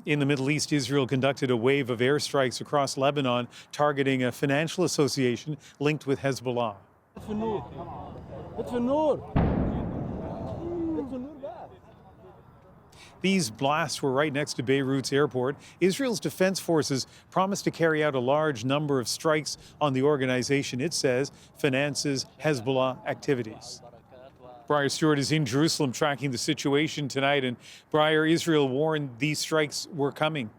In the Middle East, Israel conducted a wave of airstrikes across Lebanon, targeting a financial association linked with Hezbollah. These blasts were right next to Beirut's airport. Israel's defense forces promised to carry out a large number of strikes on the organization it says finances Hezbollah activities. Briar Stewart is in Jerusalem tracking the situation tonight. And Briar, Israel warned these strikes were coming.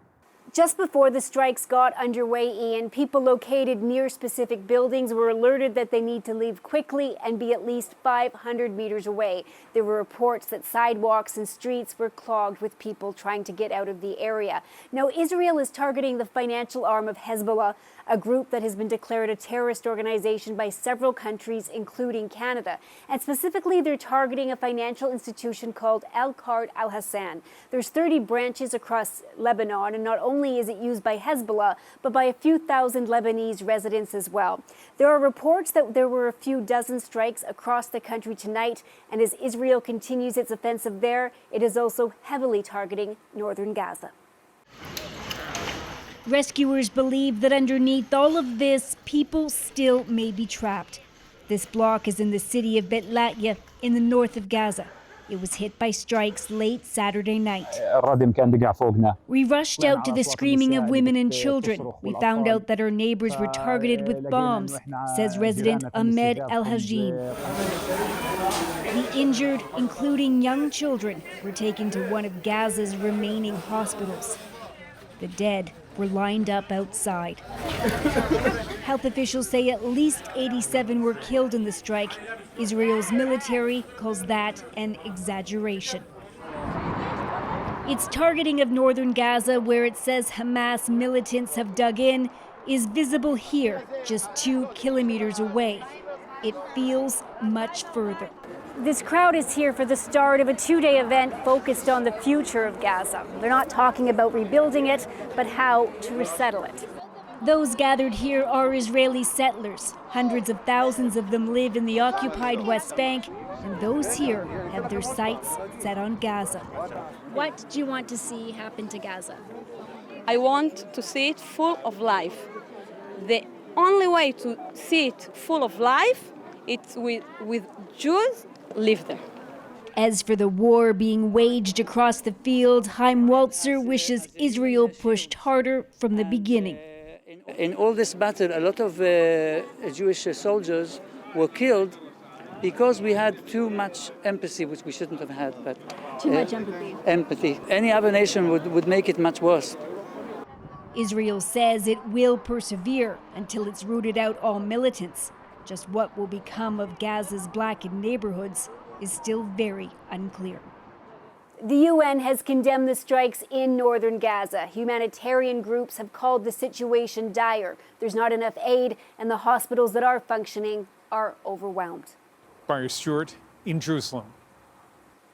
Just before the strikes got underway, Ian, people located near specific buildings were alerted that they need to leave quickly and be at least 500 meters away. There were reports that sidewalks and streets were clogged with people trying to get out of the area. Now, Israel is targeting the financial arm of Hezbollah, a group that has been declared a terrorist organization by several countries, including Canada. And specifically, they're targeting a financial institution called Al-Qard Al-Hassan. There's 30 branches across Lebanon, and not only is it used by Hezbollah, but by a few thousand Lebanese residents as well. There are reports that there were a few dozen strikes across the country tonight, and as Israel continues its offensive there, it is also heavily targeting northern Gaza. Rescuers believe that underneath all of this, people still may be trapped. This block is in the city of Bet Latya in the north of Gaza. It was hit by strikes late Saturday night. We rushed out to the screaming of women and children. We found out that our neighbors were targeted with bombs, says resident Ahmed El-Hajim. The injured, including young children, were taken to one of Gaza's remaining hospitals. The dead were lined up outside. Health officials say at least 87 were killed in the strike. Israel's military calls that an exaggeration. Its targeting of northern Gaza, where it says Hamas militants have dug in, is visible here, just 2 kilometers away. It feels much further. This crowd is here for the start of a 2-day event focused on the future of Gaza. They're not talking about rebuilding it, but how to resettle it. Those gathered here are Israeli settlers. Hundreds of thousands of them live in the occupied West Bank, and those here have their sights set on Gaza. What do you want to see happen to Gaza? I want to see it full of life. The only way to see it full of life is with Jews live there. As for the war being waged across the field, Chaim Walzer wishes Israel pushed harder from the beginning. In all this battle, a lot of Jewish soldiers were killed because we had too much empathy, which we shouldn't have had. But too much empathy. Empathy. Any other nation would make it much worse. Israel says it will persevere until it's rooted out all militants. Just what will become of Gaza's blackened neighborhoods is still very unclear. The UN has condemned the strikes in northern Gaza. Humanitarian groups have called the situation dire. There's not enough aid, and the hospitals that are functioning are overwhelmed. Briar Stewart in Jerusalem.